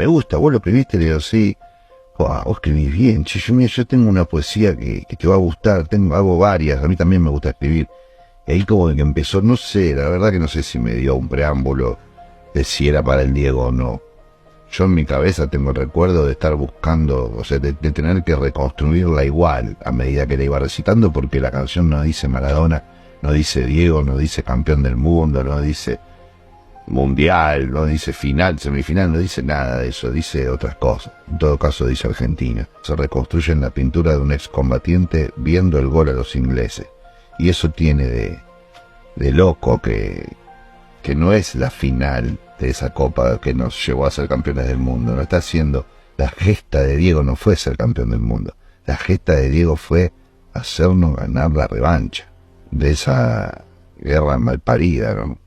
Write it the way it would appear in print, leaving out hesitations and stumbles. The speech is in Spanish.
me gusta, vos lo escribiste, le digo, sí. Vos escribís bien, che, yo tengo una poesía que te va a gustar, hago varias, a mí también me gusta escribir. Y ahí como que empezó, no sé, la verdad que no sé si me dio un preámbulo de si era para el Diego o no. Yo en mi cabeza tengo el recuerdo de estar buscando, o sea, de tener que reconstruirla igual a medida que la iba recitando, porque la canción no dice Maradona, no dice Diego, no dice campeón del mundo, no dice mundial, no dice final, semifinal, no dice nada de eso, dice otras cosas. En todo caso dice Argentina. Se reconstruye en la pintura de un excombatiente viendo el gol a los ingleses. Y eso tiene de loco que no es la final de esa copa que nos llevó a ser campeones del mundo. No está haciendo, la gesta de Diego no fue ser campeón del mundo. La gesta de Diego fue hacernos ganar la revancha de esa guerra malparida, ¿no?